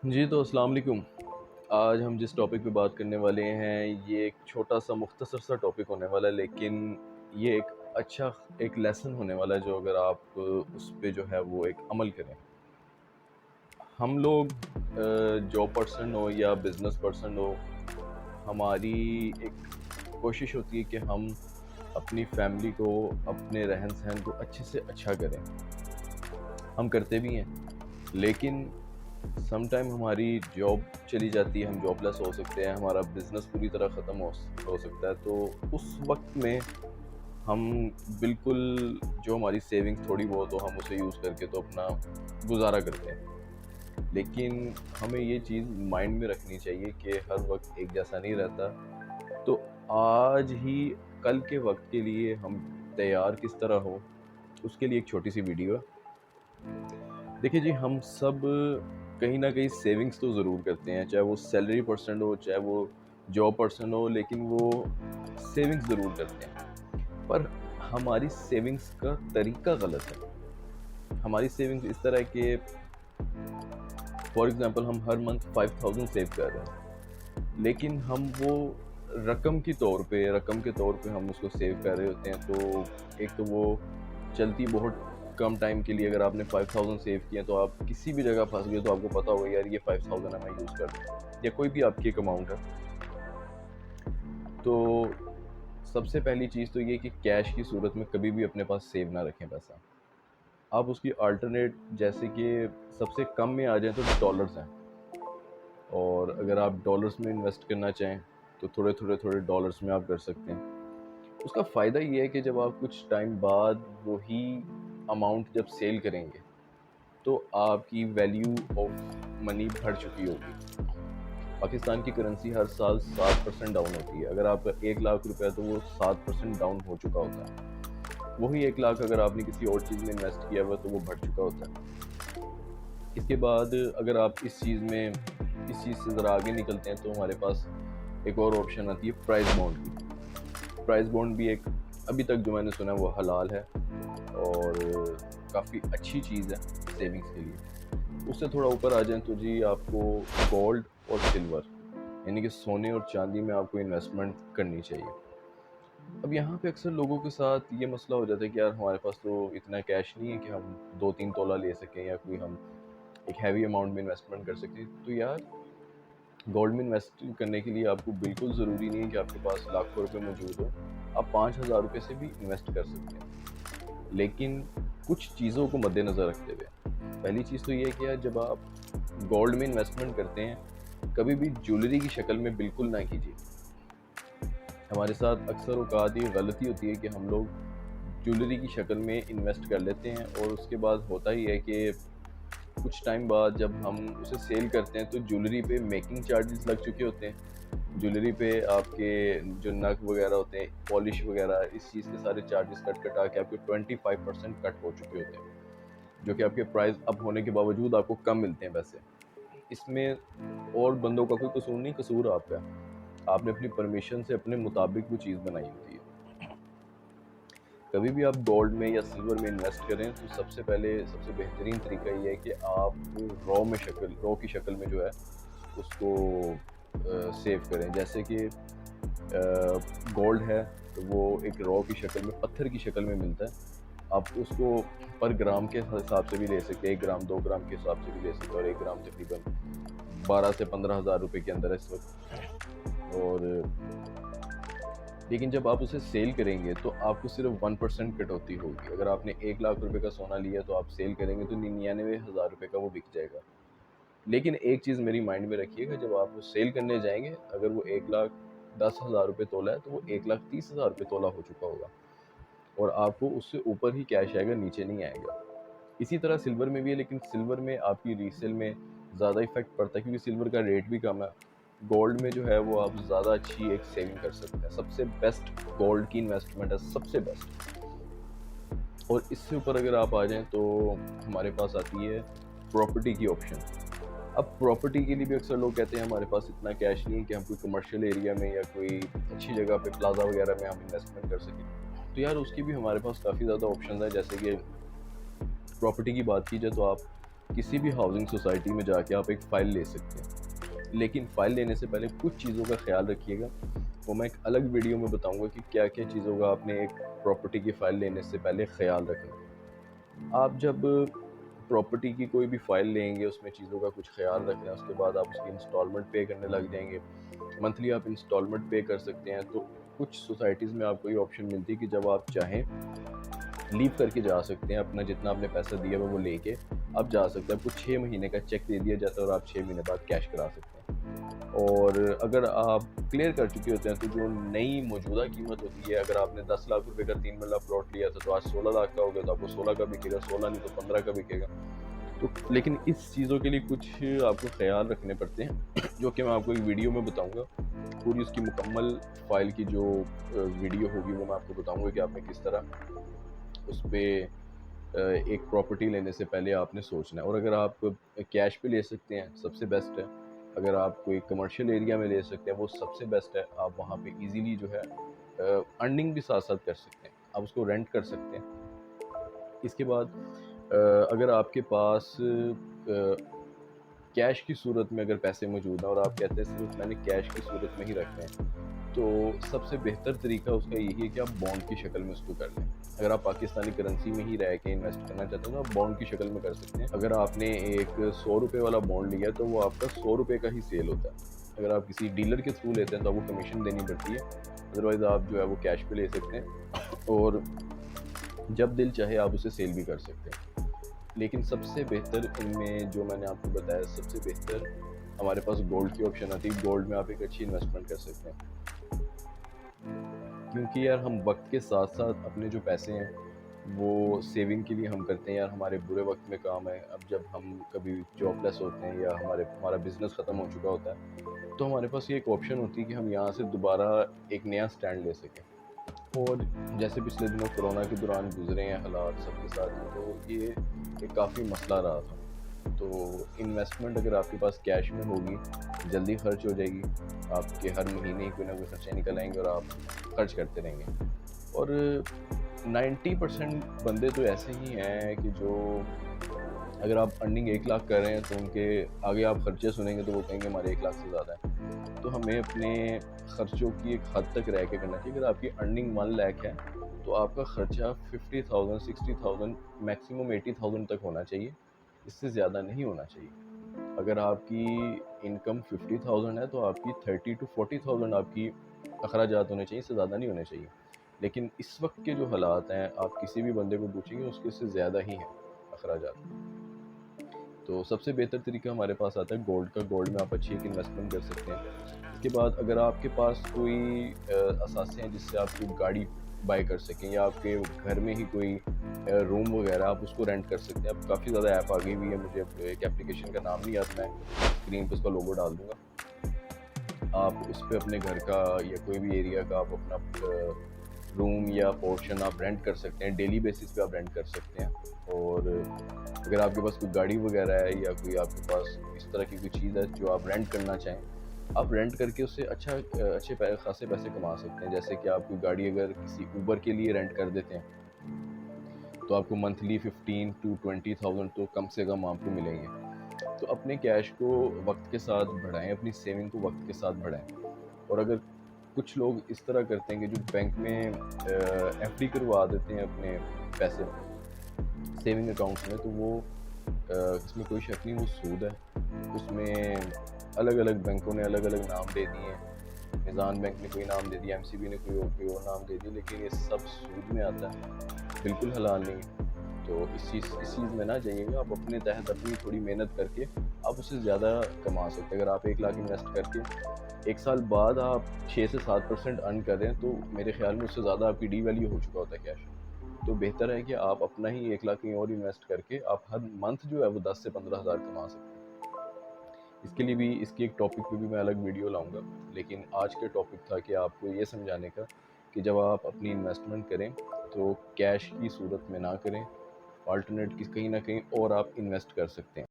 जी, तो अस्सलाम वालेकुम। आज हम जिस टॉपिक पे बात करने वाले हैं, ये एक छोटा-सा मुख्तसर सा टॉपिक होने वाला है, लेकिन ये एक अच्छा एक लेसन होने वाला है, जो अगर आप उस पे जो है वो एक अमल करें। हम लोग जॉब पर्सन हो या बिज़नेस पर्सन हो, हमारी एक कोशिश होती है कि हम अपनी फैमिली को, अपने रहन-सहन को अच्छे से अच्छा करें। हम करते भी हैं, लेकिन सम टाइम हमारी जॉब चली जाती है, हम जॉबलेस हो सकते हैं, हमारा बिज़नेस पूरी तरह ख़त्म हो सकता है। तो उस वक़्त में हम बिल्कुल जो हमारी सेविंग्स थोड़ी बहुत हो, हम उसे यूज़ करके तो अपना गुज़ारा करते हैं। लेकिन हमें ये चीज़ माइंड में रखनी चाहिए कि हर वक़्त एक जैसा नहीं रहता। तो आज ही कल के वक़्त के लिए हम तैयार किस तरह हों, उसके लिए एक छोटी-सी वीडियो है। देखिए जी, हम सब कहीं न कहीं सेविंग्स तो ज़रूर करते हैं, चाहे वो सैलरी पर्सन हो, चाहे वो जॉब पर्सन हो, लेकिन वो सेविंग्स ज़रूर करते हैं। पर हमारी सेविंग्स का तरीका गलत है। हमारी सेविंग्स इस तरह है कि फॉर एग्ज़ाम्पल हम हर मंथ 5000 सेव कर रहे हैं, लेकिन हम वो रकम के तौर पे हम उसको सेव कर रहे होते हैं। तो एक तो वो चलती बहुत कम टाइम के लिए, अगर आपने 5000 सेव किए हैं, तो आप किसी भी जगह फँस गए तो आपको पता होगा यार ये 5000 है, मैं यूज़ कर लूँ, या कोई भी आपकी एक अमाउंट है। तो सबसे पहली चीज़ तो ये कि कैश की सूरत में कभी भी अपने पास सेव ना रखें पैसा। आप उसकी अल्टरनेट, जैसे कि सबसे कम में आ जाएँ तो डॉलर्स हैं, और अगर आप डॉलर्स में इन्वेस्ट करना चाहें तो थोड़े डॉलर्स में आप कर सकते हैं। उसका फ़ायदा ये है कि जब आप कुछ टाइम बाद वही अमाउंट जब सेल करेंगे, तो आपकी वैल्यू ऑफ मनी बढ़ चुकी होगी। पाकिस्तान की करेंसी हर साल 7% डाउन होती है। अगर आपका 1 लाख रुपया है तो वो 7% डाउन हो चुका होता है। वही 1 लाख अगर आपने किसी और चीज़ में इन्वेस्ट किया हुआ है तो वो बढ़ चुका होता है। इसके बाद अगर आप इस चीज़ से ज़रा आगे निकलते हैं, तो हमारे पास एक और ऑप्शन आती है प्राइस बॉन्ड की। प्राइस बॉन्ड भी एक, अभी तक जो मैंने सुना है वो हलाल है, और काफ़ी अच्छी चीज़ है सेविंग्स के लिए। उससे थोड़ा ऊपर आ जाएँ तो जी, आपको गोल्ड और सिल्वर, यानी कि सोने और चांदी में आपको इन्वेस्टमेंट करनी चाहिए। अब यहाँ पे अक्सर लोगों के साथ ये मसला हो जाता है कि यार हमारे पास तो इतना कैश नहीं है कि हम 2-3 तोला ले सकें, या कोई हम एक हैवी अमाउंट में इन्वेस्टमेंट कर सकें। तो यार, गोल्ड में इन्वेस्ट करने के लिए आपको बिल्कुल ज़रूरी नहीं है कि आपके पास लाखों रुपए मौजूद हो। आप 5,000 रुपए से भी इन्वेस्ट कर सकते हैं। लेकिन कुछ चीज़ों को मद्देनज़र रखते हुए। पहली चीज़ तो ये है कि यार, जब आप गोल्ड में इन्वेस्टमेंट करते हैं, कभी भी ज्वेलरी की शक्ल में बिल्कुल ना कीजिए। हमारे साथ अक्सर औक़ात ये गलती होती है कि हम लोग ज्वेलरी की शक्ल में इन्वेस्ट कर लेते हैं, और उसके बाद होता ही है कि कुछ टाइम बाद जब हम उसे सेल करते हैं, तो ज्वेलरी पे मेकिंग चार्जेस लग चुके होते हैं। ज्वेलरी पे आपके जो नग वगैरह होते हैं, पॉलिश वगैरह, इस चीज़ के सारे चार्जेस कटा के आपके 25% कट हो चुके होते हैं, जो कि आपके प्राइस अप होने के बावजूद आपको कम मिलते हैं पैसे। इसमें और बंदों का कोई कसूर नहीं, कसूर आपका है। आपने अपनी परमिशन से अपने मुताबिक वो चीज़ बनाई होती है। कभी भी आप गोल्ड में या सिल्वर में इन्वेस्ट करें, तो सबसे पहले सबसे बेहतरीन तरीका ये है कि आप रॉ की शक्ल में जो है उसको सेव करें। जैसे कि गोल्ड है, तो वो एक रॉ की शक्ल में, पत्थर की शक्ल में मिलता है। आप उसको पर ग्राम के हिसाब से भी ले सकते हैं, 1 ग्राम 2 ग्राम के हिसाब से भी ले सकते हैं, और 1 ग्राम तकरीबन 12 से 15 हज़ार रुपये के अंदर है इस वक्त। और लेकिन जब आप उसे सेल करेंगे, तो आपको सिर्फ 1% कटौती होगी। अगर आपने 1 लाख रुपए का सोना लिया, तो आप सेल करेंगे तो 99,000 रुपये का वो बिक जाएगा। लेकिन एक चीज़ मेरी माइंड में रखिएगा, जब आप वो सेल करने जाएँगे, अगर वो 1,10,000 रुपये तोला है, तो वो 1,30,000 रुपये तोला हो चुका होगा, और आपको उससे ऊपर ही कैश आएगा, नीचे नहीं आएगा। इसी तरह सिल्वर में भी है, लेकिन सिल्वर में आपकी रीसेल में ज़्यादा इफ़ेक्ट पड़ता है, क्योंकि सिल्वर का रेट भी कम है। गोल्ड में जो है वो आप ज़्यादा अच्छी एक सेविंग कर सकते हैं। सबसे बेस्ट गोल्ड की इन्वेस्टमेंट है, सबसे बेस्ट। और इससे ऊपर अगर आप आ जाएँ, तो हमारे पास आती है प्रॉपर्टी की ऑप्शन। अब प्रॉपर्टी के लिए भी अक्सर लोग कहते हैं हमारे पास इतना कैश नहीं है कि हम कोई कमर्शियल एरिया में या कोई अच्छी जगह पे, प्लाज़ा वगैरह में हम इन्वेस्टमेंट कर सकें। तो यार, उसकी भी हमारे पास काफ़ी ज़्यादा ऑप्शंस हैं। जैसे कि प्रॉपर्टी की बात की जाए, तो आप किसी भी हाउसिंग सोसाइटी में जाके आप एक फ़ाइल ले सकते हैं। लेकिन फ़ाइल लेने से पहले कुछ चीज़ों का ख़्याल रखिएगा, वो मैं एक अलग वीडियो में बताऊँगा कि क्या-क्या चीज़ों का आपने एक प्रॉपर्टी की फ़ाइल लेने से पहले ख़्याल रखना है। आप जब प्रॉपर्टी की कोई भी फ़ाइल लेंगे, उसमें चीज़ों का कुछ ख़्याल रखना है, उसके बाद आप उसकी इंस्टॉलमेंट पे करने लग जाएँगे। मंथली आप इंस्टॉलमेंट पे कर सकते हैं, तो कुछ सोसाइटीज़ में आपको ये ऑप्शन मिलती है कि जब आप चाहें लीव करके जा सकते हैं, अपना जितना आपने पैसा दिया हुआ वो लेके आप जा सकते हैं। आपको 6 महीने का चेक दे दिया जाता है और आप 6 महीने बाद कैश करा सकते हैं। और अगर आप क्लियर कर चुके होते हैं, तो जो नई मौजूदा कीमत होती है, अगर आपने 10 लाख रुपए का 3 मरला प्लॉट लिया था, तो आज 16 लाख का हो गया, तो आपको 16 का बिकेगा, 16 नहीं तो 15 का बिकेगा। तो लेकिन इस चीज़ों के लिए कुछ आपको ख़्याल रखने पड़ते हैं, जो कि मैं आपको एक वीडियो में बताऊँगा। पूरी उसकी मुकम्मल फ़ाइल की जो वीडियो होगी, वो मैं आपको बताऊँगा कि आपने किस तरह उस पे एक प्रॉपर्टी लेने से पहले आपने सोचना है। और अगर आप कैश पे ले सकते हैं, सबसे बेस्ट है। अगर आप कोई कमर्शियल एरिया में ले सकते हैं, वो सबसे बेस्ट है। आप वहाँ पे ईज़िली जो है अर्निंग भी साथ-साथ कर सकते हैं। आप उसको रेंट कर सकते हैं। इसके बाद अगर आपके पास कैश की सूरत में अगर पैसे मौजूद हैं और आप कहते हैं सिर्फ़ मैंने कैश की सूरत में ही रखने हैं, तो सबसे बेहतर तरीका उसका यही है कि आप बॉन्ड की शक्ल में उसको कर लें। अगर आप पाकिस्तानी करेंसी में ही रह के इन्वेस्ट करना चाहते हो, तो आप बॉन्ड की शक्ल में कर सकते हैं। अगर आपने एक ₹100 वाला बॉन्ड लिया है, तो वो आपका ₹100 का ही सेल होता है। अगर आप किसी डीलर के थ्रू लेते हैं, तो आपको कमीशन देनी पड़ती है। अदरवाइज़ आप जो है वो कैश पे ले सकते हैं और जब दिल चाहे आप उसे सेल भी कर सकते हैं। लेकिन सबसे बेहतर इनमें जो मैंने आपको बताया, सबसे बेहतर हमारे पास गोल्ड की ऑप्शन आती है। गोल्ड में आप एक अच्छी इन्वेस्टमेंट कर सकते हैं। क्योंकि यार हम वक़्त के साथ-साथ अपने जो पैसे हैं, वो सेविंग के लिए हम करते हैं यार, हमारे बुरे वक़्त में काम है। अब जब हम कभी जॉबलेस होते हैं या हमारा बिज़नेस ख़त्म हो चुका होता है, तो हमारे पास ये एक ऑप्शन होती है कि हम यहाँ से दोबारा एक नया स्टैंड ले सकें। और जैसे पिछले दिनों कोरोना के दौरान गुज़रे हैं हालात सबके साथ ही, तो ये एक काफ़ी मसला रहा था। तो इन्वेस्टमेंट अगर आपके पास कैश में होगी, जल्दी खर्च हो जाएगी। आपके हर महीने ही कोई ना कोई खर्चे निकल आएँगे और आप खर्च करते रहेंगे। और 90% बंदे तो ऐसे ही हैं कि जो अगर आप अर्निंग 1 लाख कर रहे हैं, तो उनके आगे आप खर्चे सुनेंगे तो वो कहेंगे हमारे 1 लाख से ज़्यादा है। तो हमें अपने खर्चों की एक हद तक रह के करना चाहिए। अगर आपकी अर्निंग 1 लाख है, तो आपका खर्चा 50,000 60,000 मैक्सिमम 80,000 तक होना चाहिए। इससे ज़्यादा नहीं होना चाहिए। अगर आपकी इनकम 50,000 है, तो आपकी 30 टू 40,000 आपकी अखराजात होने चाहिए, इससे ज़्यादा नहीं होने चाहिए। लेकिन इस वक़्त के जो हालात हैं, आप किसी भी बंदे को पूछेंगे उसके से ज़्यादा ही हैं अखराजात। तो सबसे बेहतर तरीका हमारे पास आता है गोल्ड का। गोल्ड में आप अच्छी एक इन्वेस्टमेंट कर सकते हैं। इसके बाद अगर आपके पास कोई असासे हैं जिससे आप कोई गाड़ी बाय कर सकें, या आपके घर में ही कोई रूम वगैरह आप उसको रेंट कर सकते हैं। अब काफ़ी ज़्यादा ऐप आ गई हुई है, मुझे अब एक एप्लीकेशन का नाम नहीं याद, मैं स्क्रीन पे उसका लोगो डाल दूँगा। आप उस पे अपने घर का या कोई भी एरिया का आप अपना रूम या पोर्शन आप रेंट कर सकते हैं। डेली बेसिस पे आप रेंट कर सकते हैं। और अगर आपके पास कोई गाड़ी वगैरह है या कोई आपके पास इस तरह की कोई चीज़ है जो आप रेंट करना चाहें, आप रेंट करके उससे अच्छे खासे पैसे कमा सकते हैं। जैसे कि आप कोई गाड़ी अगर किसी उबर के लिए रेंट कर देते हैं, तो आपको मंथली 15 टू 20,000 तो कम से कम आपको मिलेंगे। तो अपने कैश को वक्त के साथ बढ़ाएं, अपनी सेविंग को वक्त के साथ बढ़ाएं। और अगर कुछ लोग इस तरह करते हैं कि जो बैंक में एफडी करवा देते हैं अपने पैसे सेविंग अकाउंट्स में, तो वो इसमें कोई शक नहीं, वो सूद है। उसमें अलग अलग बैंकों ने अलग अलग नाम दे दिए हैं। निज़ाम बैंक ने कोई नाम दे दिया, एमसीबी ने कोई और नाम दे दिया, लेकिन ये सब सूद में आता है, बिल्कुल हलाल नहीं है। तो इस चीज़ में ना जाइएगा। आप अपने तहत अपनी थोड़ी मेहनत करके आप उससे ज़्यादा कमा सकते हैं। अगर आप 1 लाख इन्वेस्ट करके 1 साल बाद आप 6 से 7% अर्न कर रहे हैं, तो मेरे ख़्याल में उससे ज़्यादा आपकी डीवैल्यू हो चुका होता है कैश। तो बेहतर है कि आप अपना ही 1 लाख कहीं और इन्वेस्ट करके आप हर मंथ जो है वो 10 से 15,000 कमा सकते हैं। इसके लिए भी इसकी एक टॉपिक पे भी मैं अलग वीडियो लाऊँगा। लेकिन आज का टॉपिक था कि आपको ये समझाने का कि जब आप अपनी इन्वेस्टमेंट करें, तो कैश की सूरत में ना करें, अल्टरनेट की कहीं न कहीं और आप इन्वेस्ट कर सकते हैं।